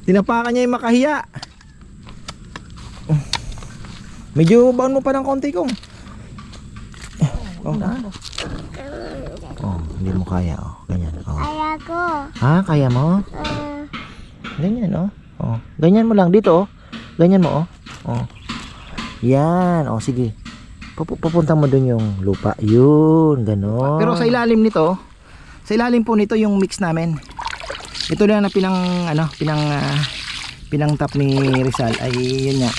Tinapakan niya yung makahiya. Medyo baon mo pa ng konti kong. Hindi mo kaya. Ganyan. Kaya ko. Ha? Kaya mo? Ganyan ganyan mo lang dito Ganyan mo Yan sige. Pupunta mo dun yung lupa. Yun, gano'n. Pero sa ilalim nito, sa ilalim po nito yung mix namin. Ito lang na pinang-tap ni Rizal ay yun nga.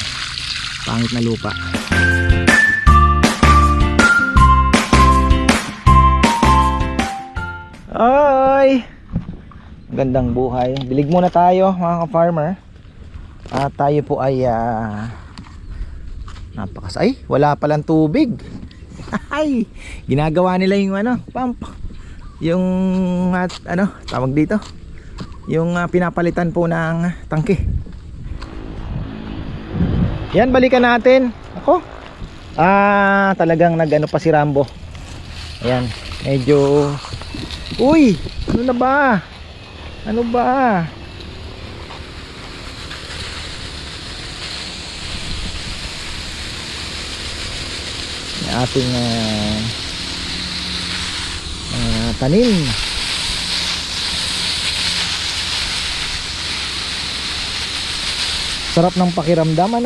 Pangit na lupa. Ay! Gandang buhay. Dilig muna tayo mga ka-farmer. At tayo po ay ay, wala palang tubig. Ay, ginagawa nila yung pump. Yung tawag dito. Yung pinapalitan po ng tangke. Yan, balikan natin. Ako. Talagang nag-ano pa si Rambo. Ayan, medyo uy, ano na ba? Ano ba? Ating tanim. Sarap ng pakiramdam May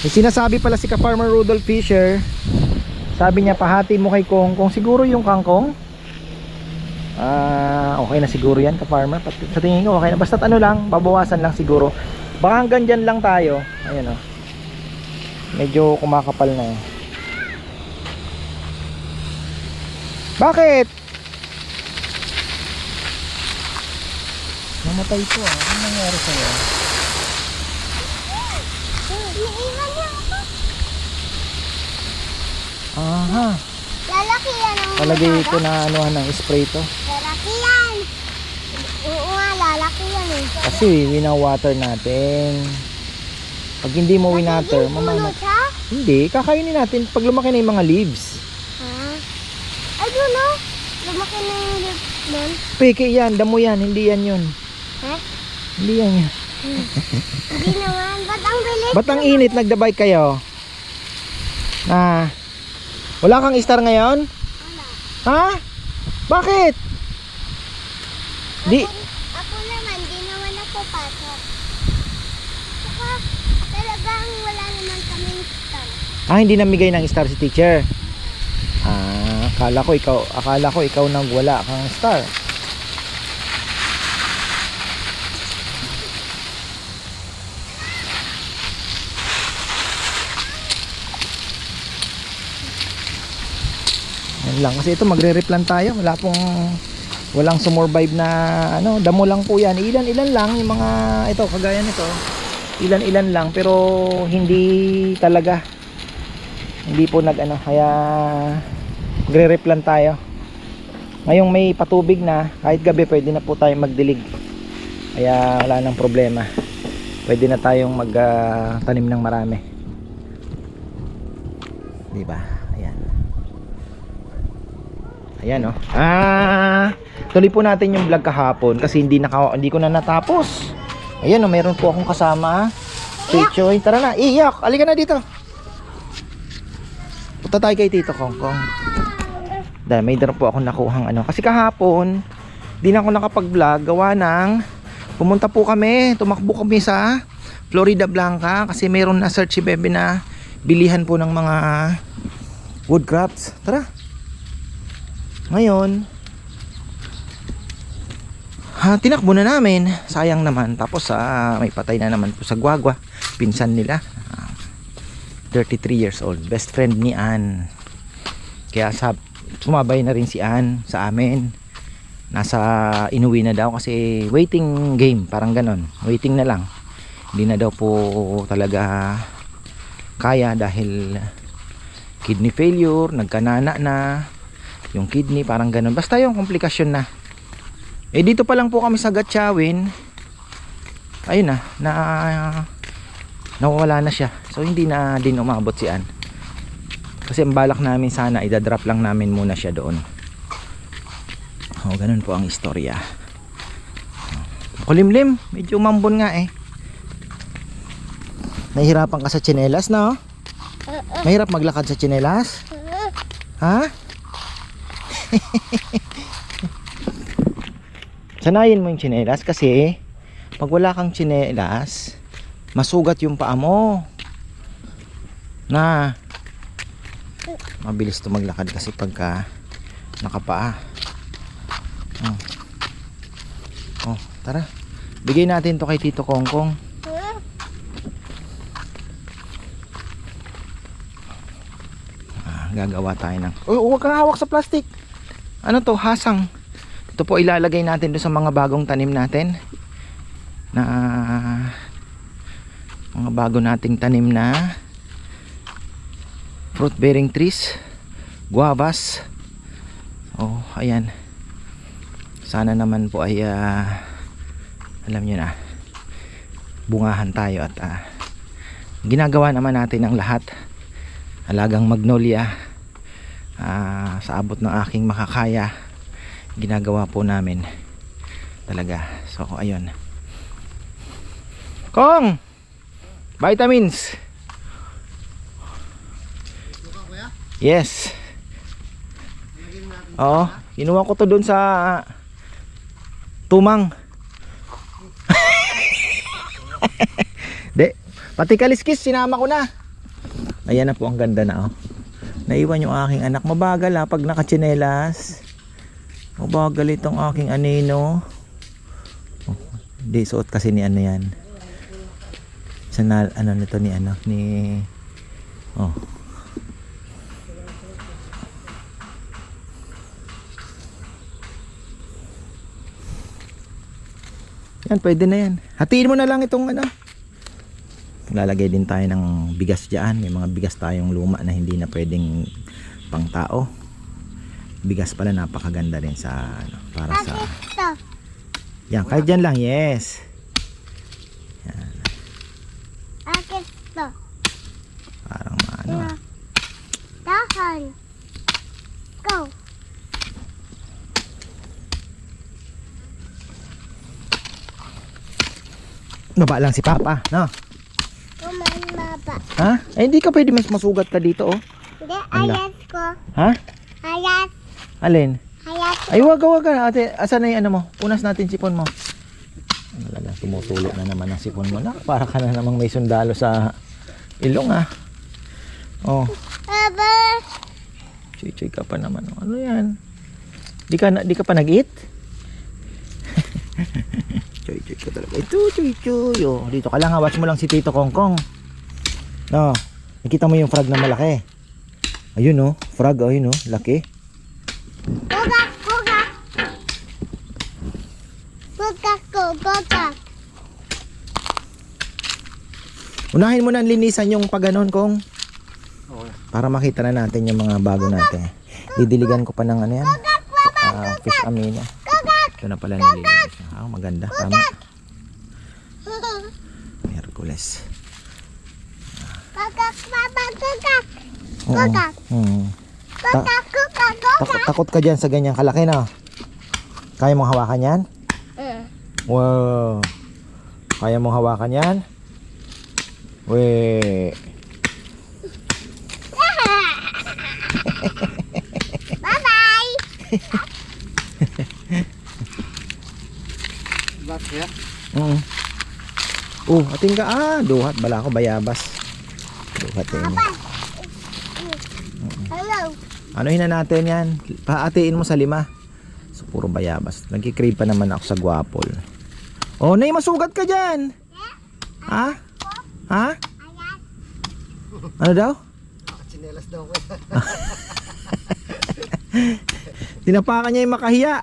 sinasabi pala si ka-farmer Rudolph Fisher. Sabi niya pahati mo kay Kong siguro yung kangkong. Okay na siguro yan ka-farmer. Sa tingin ko okay na. Basta't lang, babawasan lang siguro. Baka hanggang dyan lang tayo. Ayan medyo kumakapal na Bakit? Namatay po Ano nangyari sa'yo? Naiwan niya ako. Aha. Lalaki yan ang Palagay ko na ng spray to. lalaki yan. Oo nga, lalaki yan Kasi winawater natin. Pag hindi mo winater, Puno siya? Hindi, kakainin natin pag lumaki na yung mga leaves. Ay, dulo. Lumaki na yung lips nun. Peke yan, damo yan, hindi yan yun. Ha? Hindi yan yan. Hindi naman. Ba't ang bilis? Ba't ang init, nagdabike kayo? Wala kang star ngayon? Wala. Ha? Bakit? Di. Ako naman, di naman ako pasok. Saka talagang wala naman kaming star. Hindi namigay ng star si teacher. Akala ko ikaw nang wala kang star. Yan lang kasi ito magre-replant tayo. Walang sumurvive na damo lang po yan. Ilan lang yung mga ito kagaya nito. Ilan lang pero hindi talaga. Hindi po kaya magre-replant tayo. Ngayong may patubig na, kahit gabi pwede na po tayong magdilig. Kaya wala nang problema. Pwede na tayong magtanim ng marami. Di ba? Ayan tuloy po natin yung vlog kahapon kasi hindi ko na natapos. Ayan meron po akong kasama. Chichoy, tara na, iyak, halika na dito. Punta tayo kay Tito Kongkong. Dahil may dara po akong nakuhang kasi kahapon di na ako nakapag-vlog gawa ng pumunta po kami, tumakbo kami sa Florida Blanca kasi mayroon na search si Bebe na bilihan po ng mga woodcrafts. Tara. Ngayon tinakbo na namin, sayang naman. Tapos may patay na naman po sa gwagwa, pinsan nila, 33 years old, best friend ni Ann. Kaya sumabay na rin si Ann sa amin. Inuwi na daw kasi waiting game, parang ganon, waiting na lang. Hindi na daw po talaga kaya dahil kidney failure, nagkanana na yung kidney, parang ganun, basta yung komplikasyon na. Dito pa lang po kami sa Gatchawin, ayun nawawala na siya. So hindi na din umabot si Ann kasi ang balak namin sana idadrop lang namin muna siya doon. Oh, ganun po ang istorya. Kulimlim, medyo umambon nga eh. Nahihirapan ka sa tsinelas na oh. Mahirap maglakad sa tsinelas? Ha? Sanayin mo yung tsinelas kasi pag wala kang tsinelas, masugat yung paa mo. Na mabilis to maglakad kasi pagka nakapaa. Oh, tara. Bigay natin to kay Tito Kongkong. Gagawa tayo ng... Oh, huwag kang hawak sa plastic. Ano to? Hasang. Ito po ilalagay natin doon sa mga bagong tanim natin. Na mga bago nating tanim na fruit bearing trees, guavas. Oh, ayan. Sana naman po ay alam nyo na, bungahan tayo at ginagawa naman natin ang lahat. Alagang magnolia, sa abot ng aking makakaya, ginagawa po namin talaga. So ayun, Kong, vitamins. Yes. Oo, kinuha ko to dun sa Tumang. De, pati kaliskis sinama ko na. Ayan na po, ang ganda na oh. Naiwan yung aking anak. Mabagal pag nakatsinelas. Mabagal itong aking anino. Oh, di suot kasi ni ano yan. Sana ano nito ni ano ni oh. Yan, pwede na yan. Hatiin mo na lang itong ano. Lalagay din tayo ng bigas dyan. May mga bigas tayong luma na hindi na pwedeng pang tao. Bigas pala napakaganda rin sa ano, para sa... Yan, kahit dyan lang, yes. Yan. Parang ano. Dahan. Go. Baba lang si Papa, no? Baba. Ha? Eh, hindi ka pwede mas masugat ka dito, oh. Hindi, Ala. ayat ko. Ha? Ayat. Alin? Ayat. Ay, wag ka. Ate, asan na yung ano mo? Punas natin sipon mo. Ano lang, tumutulo na naman ang sipon mo na. Para ka na namang may sundalo sa ilong, ah. Oh. Baba. Chuy-chuy ka pa naman. Ano yan? Di ka pa nag-eat? Chuy-chuy ka talaga. Ito, chuy-chuy. Oh, dito ka lang, watch mo lang si Tito Kongkong. No, nakita mo yung frog na malaki. Ayun oh, frog, ayun oh, laki. Gogak, gogak. Gogak ko, gogak. Unahin mo na linisan yung paganon kong. Para makita na natin yung mga bago natin. Didiligan ko pa ng ano yan. Fish amino. Ito na pala nililinis. Maganda, tama. Hercules. Gogak, baba, gogak. Oo. Gogak. Gogak, gogak, gogak. Takot ka dyan sa ganyang kalaki na. Kaya mong hawakan yan? Wow. Kaya mong hawakan yan? Weh. Bye-bye. Bakit? Ating ka. Duhat. Bala ko bayabas. Duhat eh. Hello. Anuhin na natin yan. Paatiin mo sa 5. So, puro bayabas. Nagkikrave pa naman ako sa guwapol. Oh, Nay, masugat ka dyan. Ha? Ha? Ano daw? Chinelas daw ko. Tinapakan niya yung makahiya.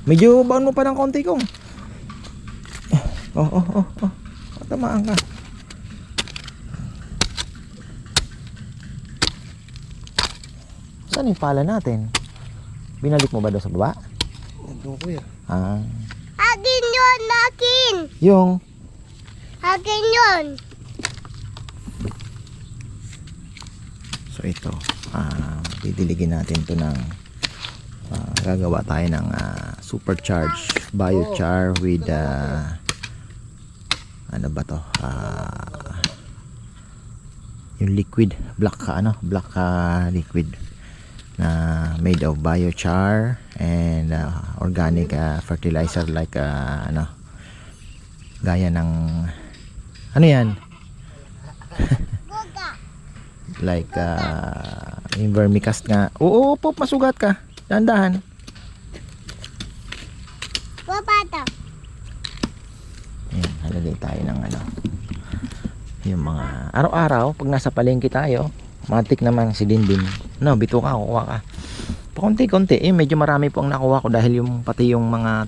Medyo baon mo pa ng konti kong. Tamaan ka. Saan yung pala natin? Binalik mo ba doon sa baba? Nandun ko yan. Akin yun, akin. Yung Akin yun. so ito, didiligin natin to ng Gagawa tayo ng supercharged biochar with ano ba to? Yung liquid black liquid na made of biochar and organic fertilizer like gaya ng ano yan? Buga. Like yung vermicast nga. Oo, Pop, masugat ka. Dahan-dahan. Papato. Ayan, halagay tayo ng yung mga araw-araw pag nasa palengke tayo, matik naman si Dindin. No, bito ka, kukuha ka. Pakunti-kunti, medyo marami po ang nakuha ko dahil yung pati yung mga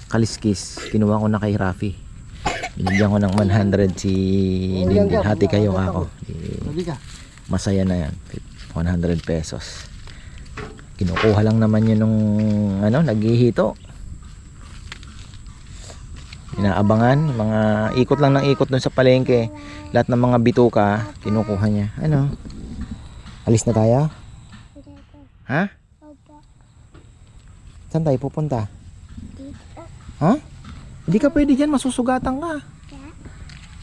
kaliskis, kinuha ko na kay Rafi. Binigyan ko ng 100 si Dindin. Hati kayo ako. Masaya na yan. 100 pesos. Kinukuha lang naman yun nung naghihito. Inaabangan, mga ikot lang ng ikot dun sa palengke. Lahat ng mga bituka, kinukuha niya. Alis na tayo? Ha? Opo. Saan tayo pupunta? Dito. Ha? Hindi ka pwede dyan, masusugatan ka.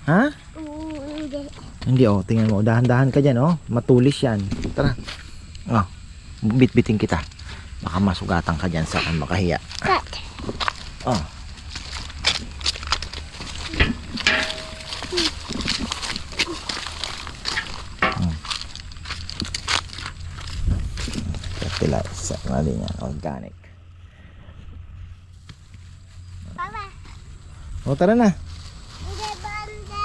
Ha? Hindi. Hindi, tingnan mo, dahan-dahan ka dyan, matulis yan. Tara. Bit-biting kita. Baka masugatan ka dyan, saan makahiya. Cut. Fertilizer na din yan, organic. Papa. Tara na. Hindi, banda.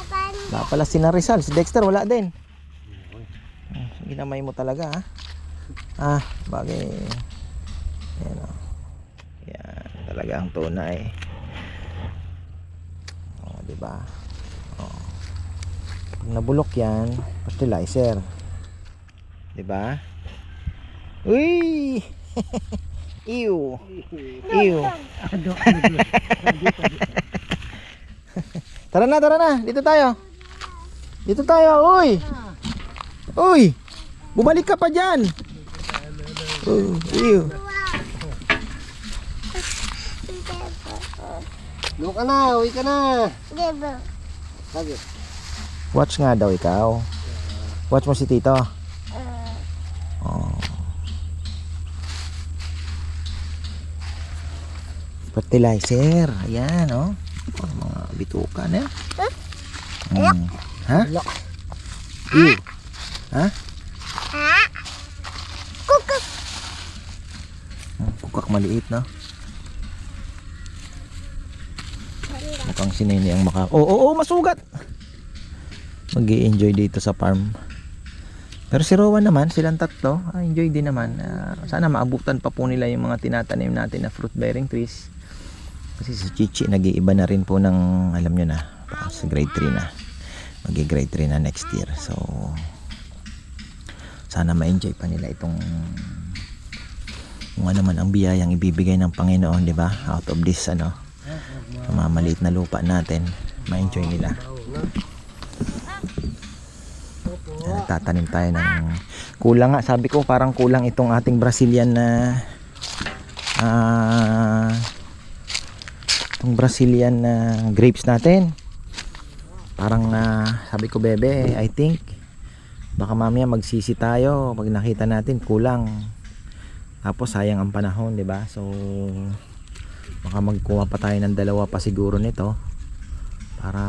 Banda. Wala pala si Rizal, si Dexter wala din. Ginamay mo talaga bagay. Yan yan talaga ang tunay. Diba? Pag nabulok yan, fertilizer. Diba? Uy! Ew! Ew! Tara na, dito tayo. Uy! Uy! Bumalik ka pa dyan. Ew! Luka ka na, uwi ka na. Diba? Lagi. Watch nga daw ikaw. Watch mo si Tito. Fertilizer. Ayan, mga bituka na. Ha? Ew. Ha? Ha? Kukuk. Kukak maliit, no? Mukhang si Nene ang masugat. Mag-i-enjoy dito sa farm. Pero si Rowan naman, silang tatlo, enjoy din naman. Sana maabutan pa po nila yung mga tinatanim natin na fruit bearing trees. Kasi si Chichi nag-iiba na rin po ng, alam nyo na, sa grade 3 na. Mag-grade 3 na next year. So sana ma-enjoy pa nila itong kung ano man ang biyayang ibibigay ng Panginoon, di ba? Out of this maliit na lupa natin, ma-enjoy nila. Tatanim tayo ng kulang nga, sabi ko parang kulang itong ating Brazilian na itong Brazilian na grapes natin. Parang sabi ko, bebe, I think baka mamaya magsisi tayo pag nakita natin kulang, tapos sayang ang panahon, di ba? So baka magkuha pa tayo ng dalawa pa siguro nito para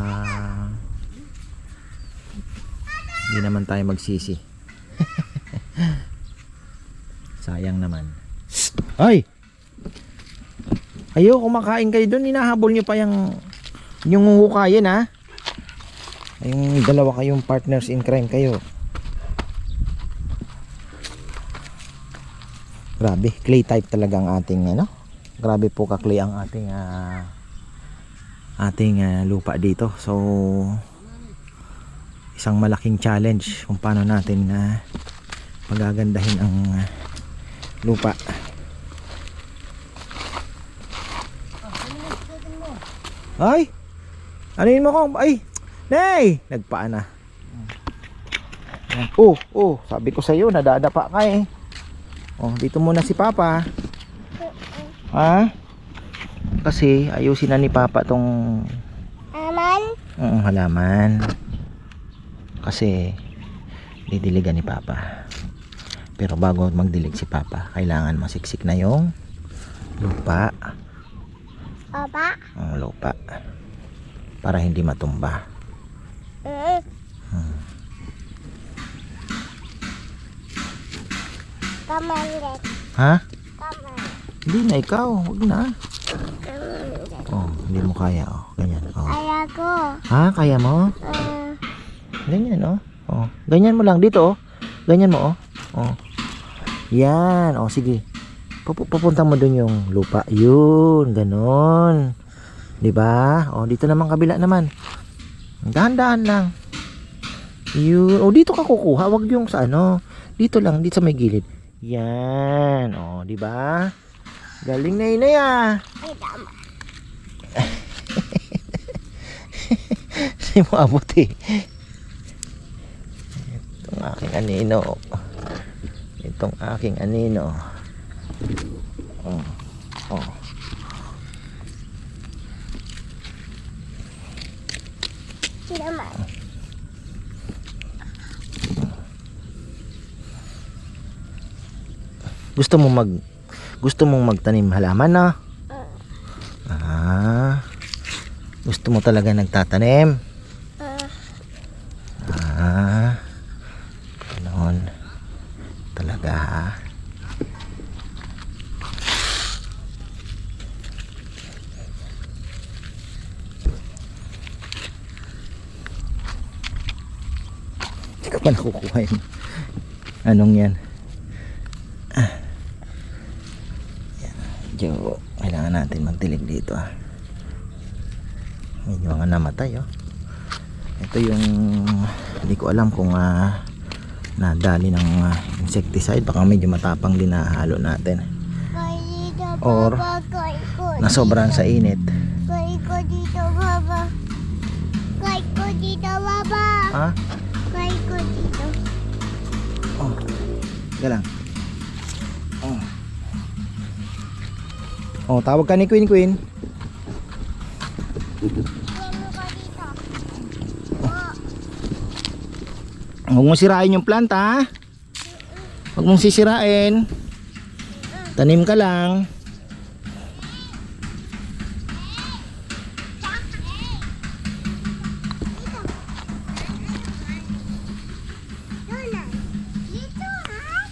hindi naman tayo magsisi. Sayang naman. Ay! Ayo, kumakain kayo doon, hinahabol nyo pa yung huhukayin, ha? Yung dalawa kayong partners in crime kayo. Grabe, clay type talaga ang ating grabe po ka-clay ang ating lupa dito. So isang malaking challenge kung paano natin pagagandahin ang lupa. Ay! Anuin mo ko? Ay! Nay! Nagpaan na. Sabi ko sa iyo, nadadapa ka eh. Oh, dito muna si Papa. Ha? Kasi ayusin na ni Papa tong Aman? halaman. Kasi didiligan ni Papa. Pero bago magdilig si Papa, kailangan masiksik na yung lupa. Opa? Ang lupa. Para hindi matumba. Kaman rin. Ha? Kaman. Hindi na ikaw. Huwag na. Oh, hindi mo kaya. Oh, ganyan. Oh. Ayako. Ha? Kaya mo? Ganyan, oh. Oh, ganyan mo lang dito, oh. Ganyan mo, oh. Oh. Yan, oh, sige. Pupunta mo dun yung lupa. Yun, ganon. 'Di ba? Oh, dito naman kabila naman. Dahan-dahan lang. Yun. Oh, dito ka kukuha, wag yung sa ano. Dito lang, dito sa may gilid. Yan, oh, 'di ba? Galing na inay ah. Ay, tama. Hindi mo abot eh. Itong aking anino. Itong aking anino. Oh. Oh. Tama. Gusto mong magtanim halaman na? Gusto mo talaga nagtatanim? Ganon. Talaga ha? Hindi ka pa nakukuha yun. Anong yan? Yan. Medyo kailangan natin magdilig dito ah. Medyo mga namatay oh. Ito yung hindi ko alam kung nadali ng insecticide, baka medyo matapang din na halo natin or nasobran sa init. Kay ko dito, baba. Kay ko dito, baba. Ha? Kay ko dito. Oh. Galang. Oh. Oh, tawag ka ni Queen Queen. Ano ka dito? Huwag mong sirain yung planta ha? Huwag mong sisirain. Tanim ka lang. Doon. Dito, ha?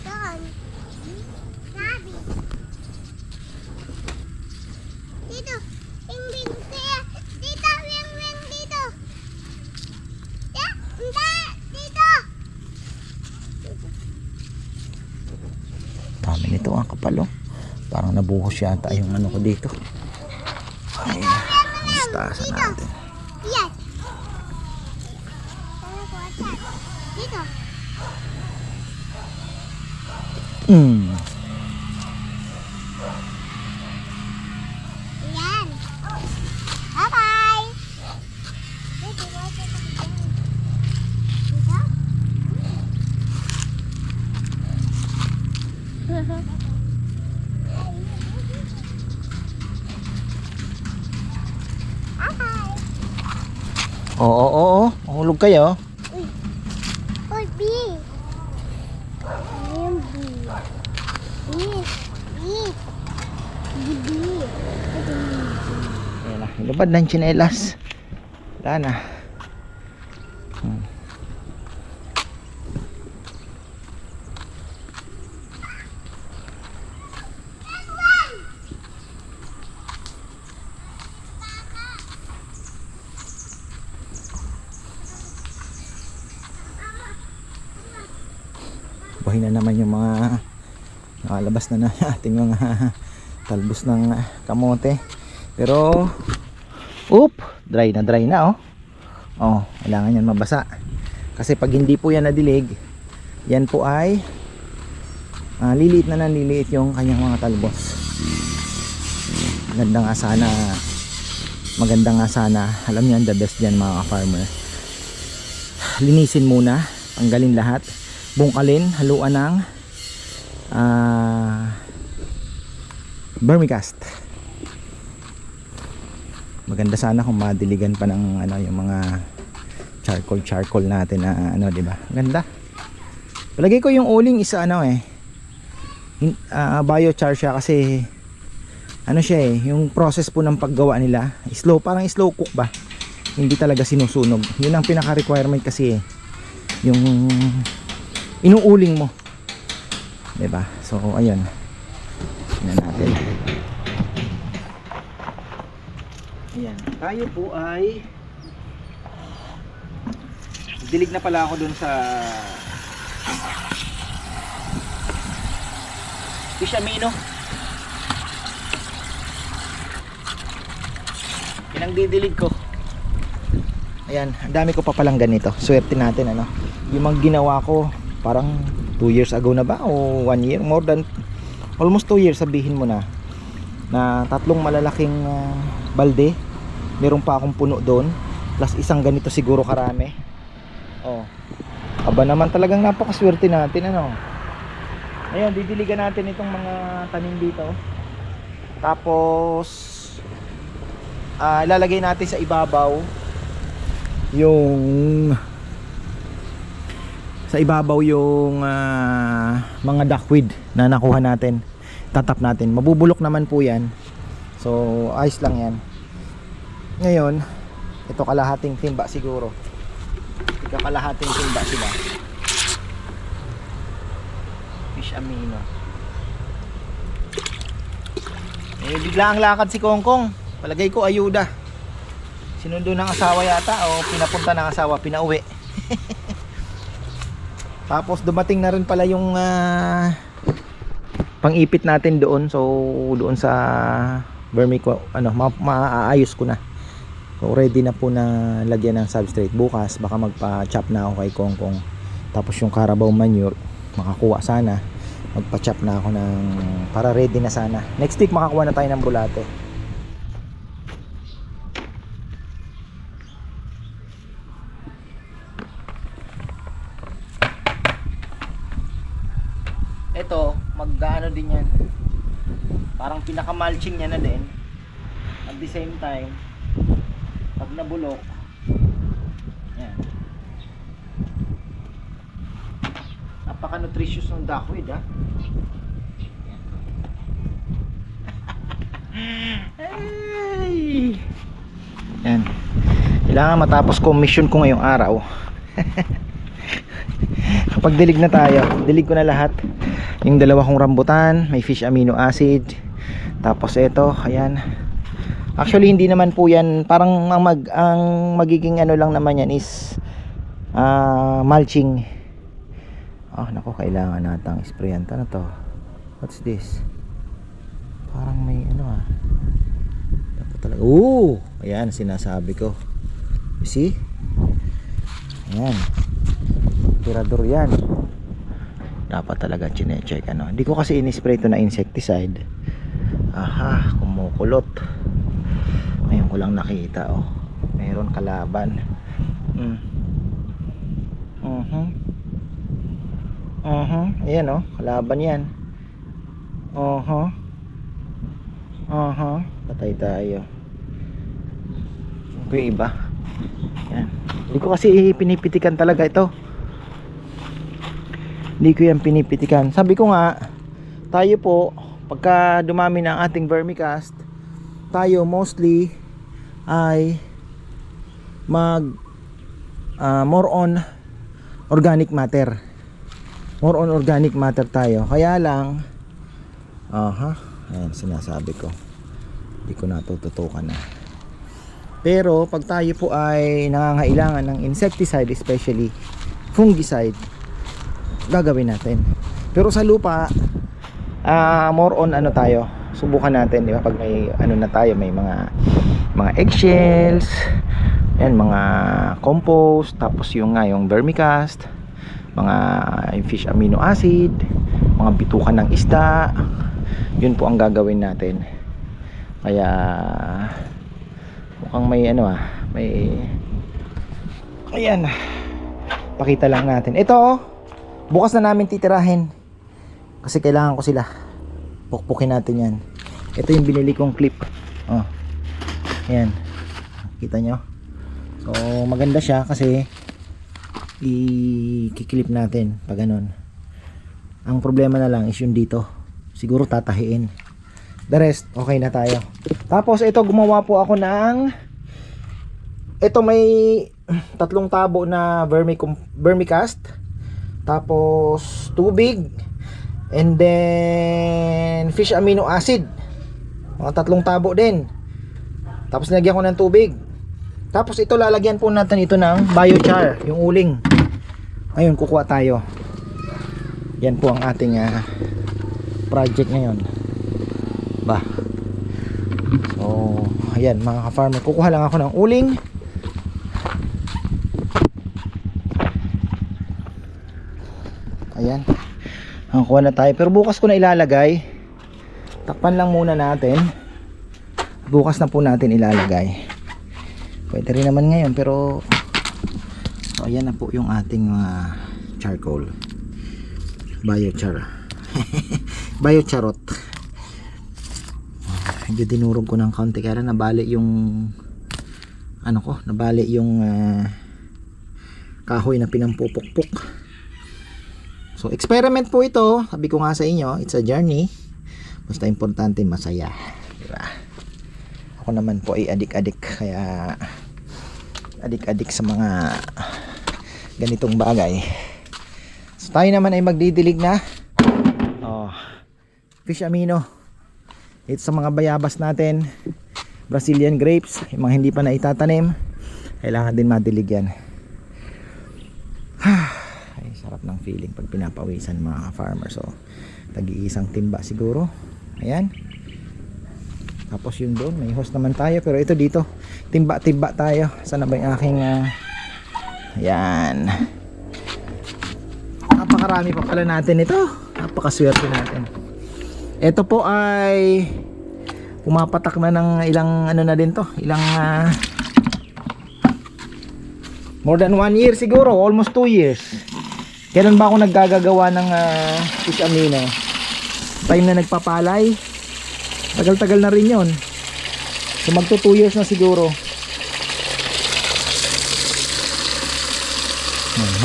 Doon. Sabi. Dito. Wing-wing. Kaya, dito. Wing-wing dito. Hindi. Dito. Dami nito ang kapalo. Parang nabuhos yata yung ano ko dito. Ay, gustasan natin. Yes. Ano ko, asan? Dito. Yan. Bye-bye. Dito. Bye-bye. Oo. Mahulog kayo. Uy, B. Ayun, B. B. B. B. Ayan na. Ilubad na yung tsinelas. Wala na. Buhay na naman yung mga nakalabas na ating mga talbos ng kamote. Pero dry na oh. Oh, kailangan yan mabasa. Kasi pag hindi po yan nadilig, yan po ay liliit na liliit yung kanyang mga talbos. Maganda nga sana, alam niyo the best dyan mga farmer. Linisin muna, tanggalin lahat. bungkalin, haluan ng vermicast. Maganda sana kung madiligan pa ng ano, yung mga charcoal natin na ano, di ba? Ganda. Palagay ko yung uling isa ano biochar siya kasi ano siya yung process po ng paggawa nila slow, parang slow cook ba, hindi talaga sinusunog. Yun ang pinaka requirement kasi yung inuuling mo, diba? So ayun, tingnan natin. Ayan, tayo po ay dilig na pala ako dun sa fish amino. Pinangdidilig ko. Ayan, ang dami ko pa palang ganito. Swerte natin ano. Yung mga ginawa ko parang 2 years ago na ba o 1 year, more than almost 2 years sabihin mo na. Na tatlong malalaking balde. Meron pa akong puno doon, plus isang ganito siguro karami. Oh. Aba naman talagang napakaswerte natin ano. Ayun, didiligan natin itong mga tanim dito. Tapos ilalagay natin sa ibabaw yung mga duckweed na nakuha natin. Tatap natin. Mabubulok naman po 'yan. So, ayos lang 'yan. Ngayon, ito kalahating timba siguro. Kalahating timba sila. Fish amino. Bigla ang lakad si Kongkong. Palagay ko ayuda. Sinundo ng asawa yata o pinapunta ng asawa, pinauwi. Tapos dumating na rin pala yung pang-ipit natin doon. So doon sa vermico maaayos ko na. So ready na po na lagyan ng substrate. Bukas baka magpa-chop na ako kay Kongkong. Tapos yung Carabao manure makakuha sana. Magpa-chop na ako ng para ready na sana. Next week makakuha na tayo ng bulate. Ito, mag-ano din yan. Parang pinaka-mulching niya na din. At the same time, pag nabulok, yan. Napaka-nutritious ng duckweed, ha? Ay! Yan. Kailangan matapos ko mission ko ngayong araw. Kapag dilig na tayo, dilig ko na lahat. Yung dalawa kong rambutan, may fish amino acid. Tapos ito, ayan. Actually hindi naman po yan, parang ang magiging ano lang naman yan is mulching. Nako, kailangan natang sprayan. Ano to? What's this? Parang may ano dapat talaga. Ayan, sinasabi ko. You see? Ayan. Tirador yan. Dapat talaga chine-check ano. Hindi ko kasi in-spray to na insecticide. Aha, kumukulot. Ngayon ko lang nakita meron kalaban. Ayan kalaban yan. Patay tayo. Okay, iba. Yan. Hindi ko kasi pinipitikan talaga ito. Hindi ko yan pinipitikan. Sabi ko nga, tayo po pagka dumami ng ating vermicast, tayo mostly ay more on organic matter. More on organic matter tayo. Kaya lang ayan sinasabi ko. Hindi ko natututukan na. Pero pag tayo po ay nangangailangan ng insecticide, especially fungicide, gagawin natin. Pero sa lupa more on ano tayo, subukan natin, di ba? Pag may ano na tayo, may mga eggshells, yan, mga compost, tapos yung vermicast, yung fish amino acid, mga bitukan ng isda, yun po ang gagawin natin. Kaya mukhang may may ayan, pakita lang natin ito. Bukas na namin titirahin. Kasi kailangan ko sila. Pukpukin natin yan. Ito yung binili kong clip. Oh. Ayan. Kita nyo? So maganda siya kasi i-clip natin pag ganun. Ang problema na lang is yung dito. Siguro tatahiin. The rest, okay na tayo. Tapos ito, gumawa po ako ng ito, may 3 tabo na vermicast. Tapos tubig. And then fish amino acid. Mga 3 tabo din. Tapos nilagyan ko ng tubig. Tapos ito, lalagyan po natin ito ng biochar, yung uling. Ayun, kukuha tayo. Yan po ang ating project ngayon. Ba. So, ayan mga ka-farmer, kukuha lang ako ng uling. Ayan. Kuha na tayo. Pero bukas ko na ilalagay. Takpan lang muna natin. Bukas na po natin ilalagay. Pwede rin naman ngayon, pero so, ayan na po yung ating charcoal. Biochar. Biocharot. Medyo dinurog ko ng kaunti kaya nabali yung nabali yung kahoy na pinampupukpuk. So experiment po ito. Sabi ko nga sa inyo, it's a journey. Basta importante masaya, diba? Ako naman po ay adik-adik, kaya adik-adik sa mga ganitong bagay. So tayo naman ay magdidilig na fish amino. Ito sa mga bayabas natin, Brazilian grapes, yung mga hindi pa na itatanim, kailangan din madilig yan. Ay, sarap ng feeling pag pinapawisan mga farmer. So tag-iisang timba siguro. Ayan. Tapos yun doon, may hose naman tayo, pero ito dito, timba-timba tayo. Sana ba yung aking ayan. Napakarami pa pala natin ito. Napakaswerte natin. Ito po ay pumapatak na ng ilang na din to, ilang more than 1 year siguro, almost 2 years. Kailan ba ako naggagawa ng fish amino? Time na nagpapalay. Tagal-tagal na rin yon. So magto 2 years na siguro.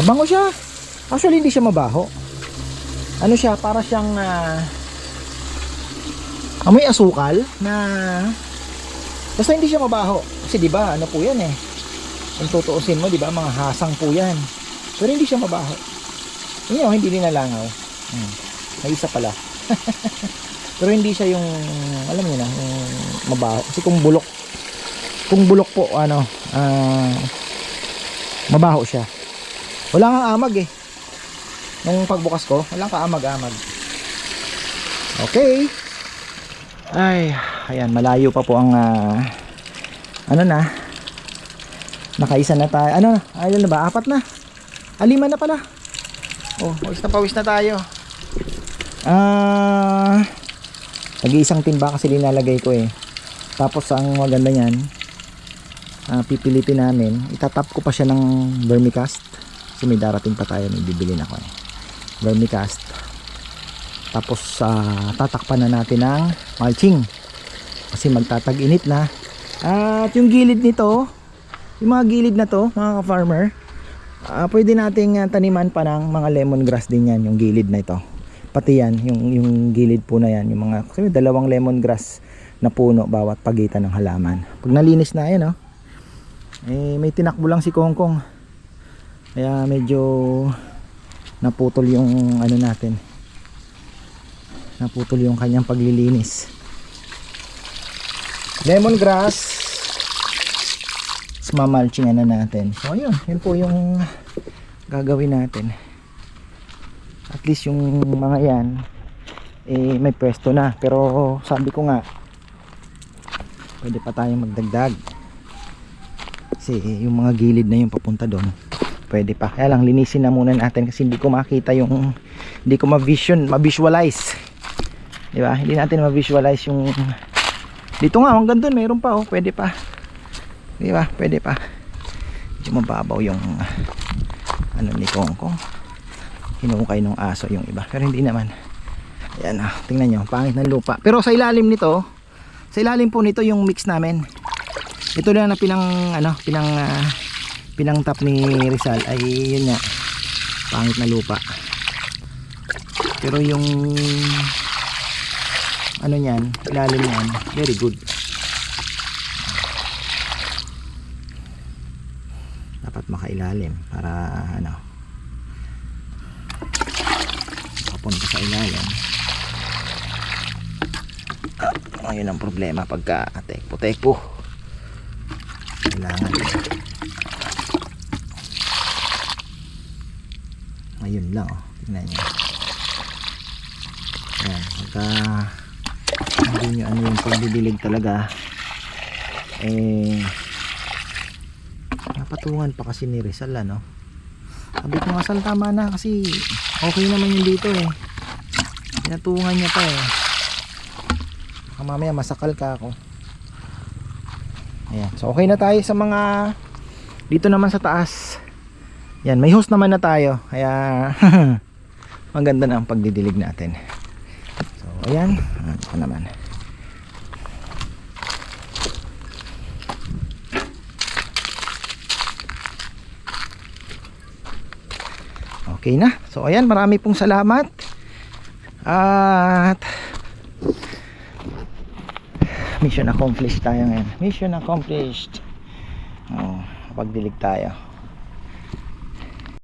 Mabango siya. Actually hindi siya mabaho. Ano siya, para siyang amoy asukal na basta hindi siya mabaho. Kasi di ba ano po yan kung tutuusin mo, di ba, mga hasang po yan. Pero hindi siya mabaho. Yun, hindi din nalangaw. May isa pala. Pero hindi siya yung, alam niyo na, yung mabaho. Kasi kung bulok po, mabaho siya. Wala kang amag nung pagbukas ko, walang kaamag-amag. Okay. Ay, ayan, malayo pa po ang nakaisa na tayo. Ayun na ba? 4 na. 5 na pala. Pawis na tayo. Nag-iisang timba kasi linalagay ko Tapos ang maganda niyan, pipilitin namin, itatap ko pa siya ng vermicast. Kasi may darating pa tayo, may bibilin ako vermicast. Tapos tatakpan na natin ng mulching kasi magtatag-init na. At yung gilid nito, yung mga gilid na to mga ka-farmer, pwede nating taniman pa ng mga lemongrass din yan, yung gilid na ito. Pati yan, yung gilid po na yan, yung mga, kasi may 2 lemongrass na puno bawat pagitan ng halaman. Pag nalinis na yan may tinakbo lang si Kongkong, kaya medyo naputol yung natin, naputol yung kanyang paglilinis. Lemongrass, mamalchingan na natin. So ayun, yun po yung gagawin natin. At least yung mga yan may pwesto na. Pero sabi ko nga, pwede pa tayong magdagdag. Kasi yung mga gilid na yung papunta doon, pwede pa. Kaya lang linisin na muna natin kasi hindi ko makita yung, hindi ko ma-visualize. Diba? Hindi natin ma-visualize yung dito nga, hanggang doon mayroon pa pwede pa. Diba? Pwede pa. Medyo mababaw yung ni Kongkong. hinuukay ng aso yung iba, pero hindi naman. Ayan, tingnan nyo, pangit ng lupa. Pero sa ilalim nito, sa ilalim po nito yung mix namin. Ito lang na pinang-tap ni Rizal ay yun nga, pangit na lupa. Pero yung ano niyan, ilalim niyan, very good. Dapat makailalim para makapunta sa ilalim. Ayun ang problema pagka tekpo-tekpo. Kailangan ayun lang, tingnan nyo. Ayan, pagka hindi nyo ano yung pagdidilig talaga, napatungan pa kasi ni Rizal, sabi ko nga, Sal, tama na kasi okay naman yung dito pinatungan niya pa baka mamaya masakal ka ako. Ayan, so okay na tayo sa mga dito naman sa taas. Yan, may host naman na tayo, kaya maganda na ang pagdidilig natin. So ayan, ito naman. Okay na. So ayan, marami pong salamat. At mission accomplished tayo ngayon. Mission accomplished. Pagdilig tayo.